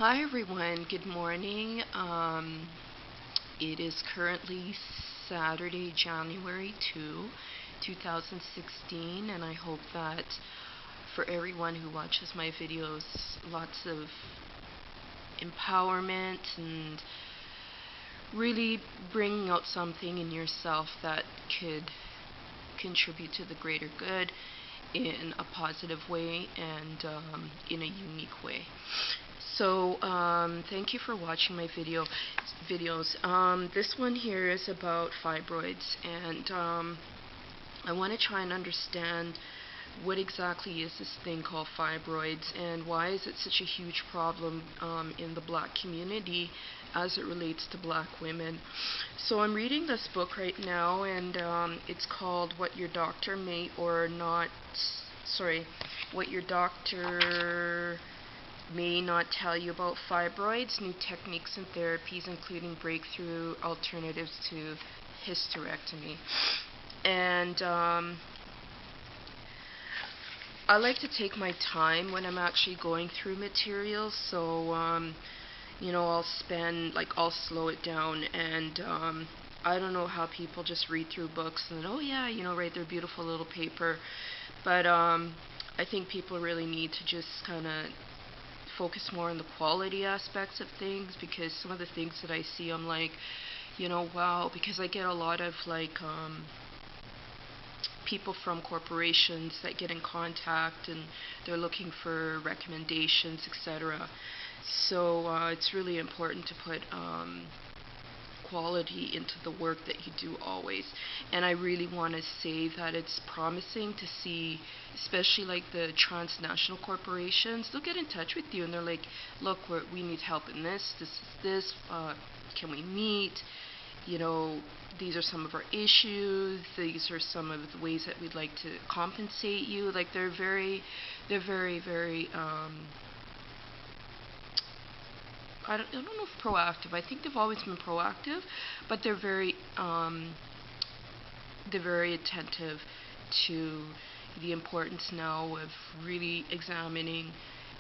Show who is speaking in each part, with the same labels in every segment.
Speaker 1: Hi everyone, good morning. It is currently Saturday, January 2016, and I hope that for everyone who watches my videos, lots of empowerment and really bringing out something in yourself that could contribute to the greater good in a positive way and in a unique way. So thank you for watching my videos. This one here is about fibroids, and I want to try and understand what exactly is this thing called fibroids, and why is it such a huge problem in the black community as it relates to black women. So I'm reading this book right now, and it's called What Your Doctor May Not Tell You About Fibroids, New Techniques and Therapies, Including Breakthrough Alternatives to Hysterectomy. And I like to take my time when I'm actually going through materials, so I'll slow it down, and I don't know how people just read through books and oh yeah, write their beautiful little paper, but I think people really need to just kind of focus more on the quality aspects of things, because some of the things that I see, I'm like, wow, because I get a lot of people from corporations that get in contact and they're looking for recommendations, etc. So it's really important to put quality into the work that you do always. And I really want to say that it's promising to see, especially like the transnational corporations, they'll get in touch with you and they're like, look, we need help in this, can we meet? These are some of our issues, these are some of the ways that we'd like to compensate you. Like they're very, very I don't know if proactive. I think they've always been proactive, but they're very attentive to the importance now of really examining.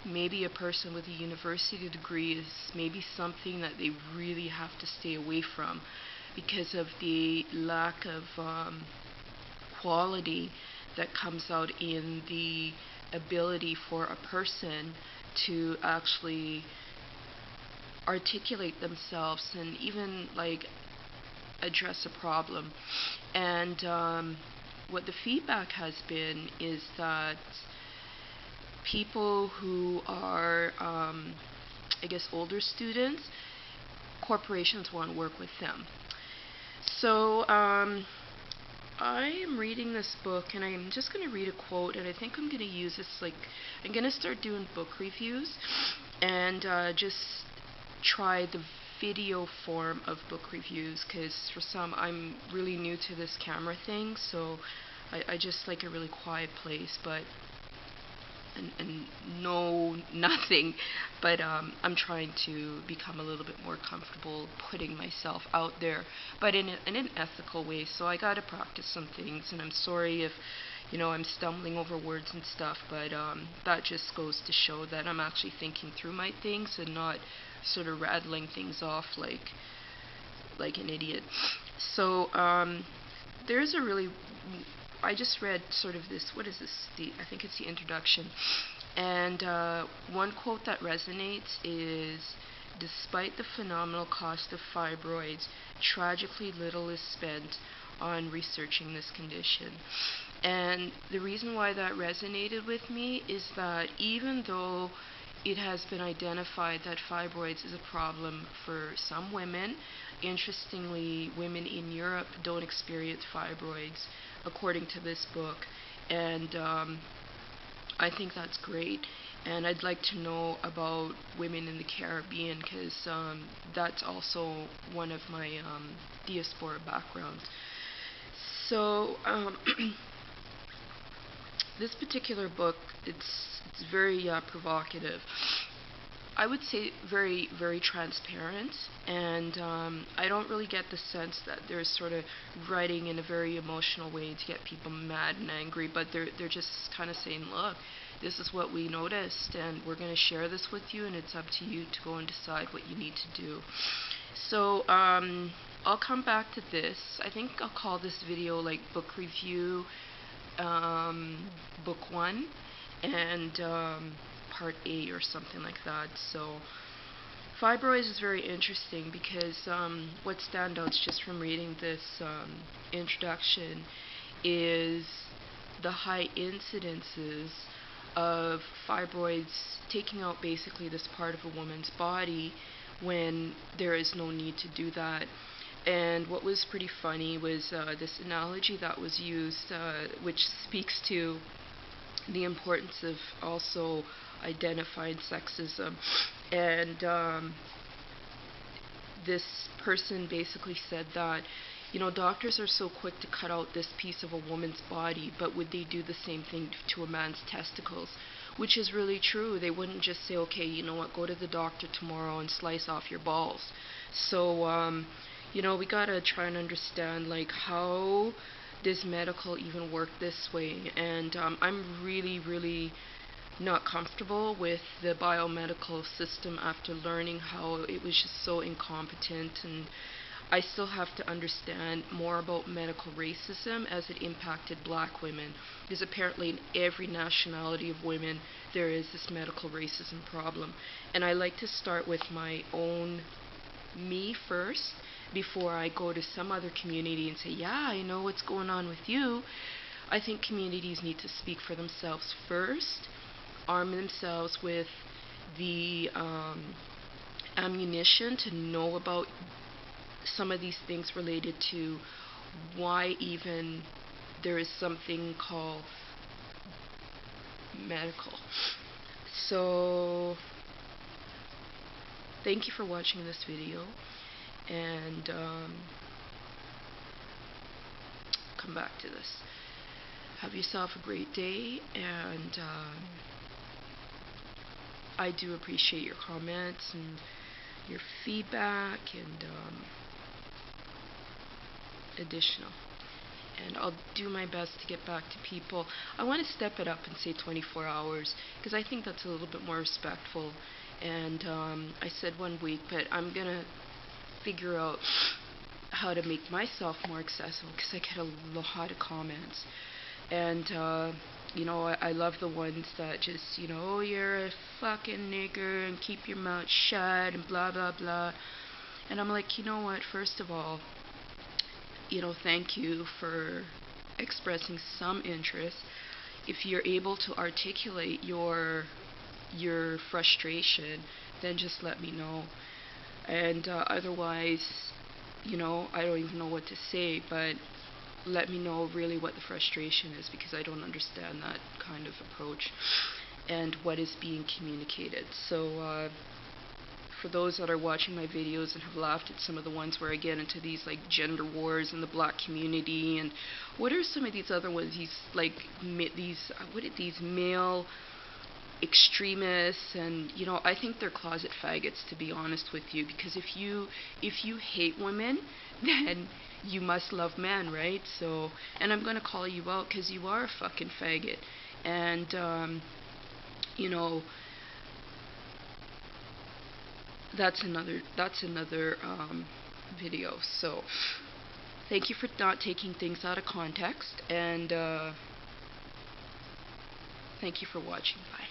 Speaker 1: Maybe a person with a university degree is maybe something that they really have to stay away from because of the lack of quality that comes out in the ability for a person to actually articulate themselves and even like address a problem. And what the feedback has been is that people who are I guess older students, corporations want to work with them. So I am reading this book, and I'm just going to read a quote, and I think I'm going to use this, I'm going to start doing book reviews and just try the video form of book reviews, because for some, I'm really new to this camera thing, so I just like a really quiet place, but and know nothing, but I'm trying to become a little bit more comfortable putting myself out there, but in an ethical way. So I gotta practice some things, and I'm sorry if I'm stumbling over words and stuff, but that just goes to show that I'm actually thinking through my things and not sort of rattling things off like an idiot. So there's a really I just read sort of this, what is this? I think it's the introduction. And one quote that resonates is, despite the phenomenal cost of fibroids, tragically little is spent on researching this condition. And the reason why that resonated with me is that even though it has been identified that fibroids is a problem for some women, interestingly, women in Europe don't experience fibroids, according to this book, and I think that's great. And I'd like to know about women in the Caribbean, because that's also one of my diaspora backgrounds. So this particular book, it's very provocative. I would say very, very transparent, and I don't really get the sense that they're sort of writing in a very emotional way to get people mad and angry, but they're just kind of saying, look, this is what we noticed, and we're going to share this with you, and it's up to you to go and decide what you need to do. So I'll come back to this. I think I'll call this video like book review, book 1, and part A or something like that. So fibroids is very interesting because what stands out just from reading this introduction is the high incidences of fibroids taking out basically this part of a woman's body when there is no need to do that. And what was pretty funny was this analogy that was used, which speaks to the importance of also identifying sexism. And this person basically said that, you know, doctors are so quick to cut out this piece of a woman's body, but would they do the same thing to a man's testicles? Which is really true. They wouldn't just say, okay, you know what, go to the doctor tomorrow and slice off your balls. So, you know, we gotta try and understand, like, how does medical even work this way? And I'm really not comfortable with the biomedical system after learning how it was just so incompetent, and I still have to understand more about medical racism as it impacted black women, because apparently in every nationality of women there is this medical racism problem. And I like to start with my own me first before I go to some other community and say, yeah, I know what's going on with you. I think communities need to speak for themselves first, arm themselves with the ammunition to know about some of these things related to why even there is something called medical. So thank you for watching this video, and come back to this. Have yourself a great day, and I do appreciate your comments and your feedback and additional. And I'll do my best to get back to people. I want to step it up and say 24 hours because I think that's a little bit more respectful. And I said 1 week, but I'm going to figure out how to make myself more accessible because I get a lot of comments. And, you know, I love the ones that just, you know, oh, you're a fucking nigger and keep your mouth shut and blah, blah, blah. And I'm like, you know what, first of all, you know, thank you for expressing some interest. If you're able to articulate your frustration, then just let me know. And otherwise, you know, I don't even know what to say, but let me know really what the frustration is, because I don't understand that kind of approach and what is being communicated. So for those that are watching my videos and have laughed at some of the ones where I get into these like gender wars in the black community, and what are some of these other ones, these like these male extremists, and you know, I think they're closet faggots, to be honest with you, because if you hate women, then you must love men, right? So, and I'm gonna call you out because you are a fucking faggot. And you know, that's another video. So thank you for not taking things out of context, and thank you for watching. Bye.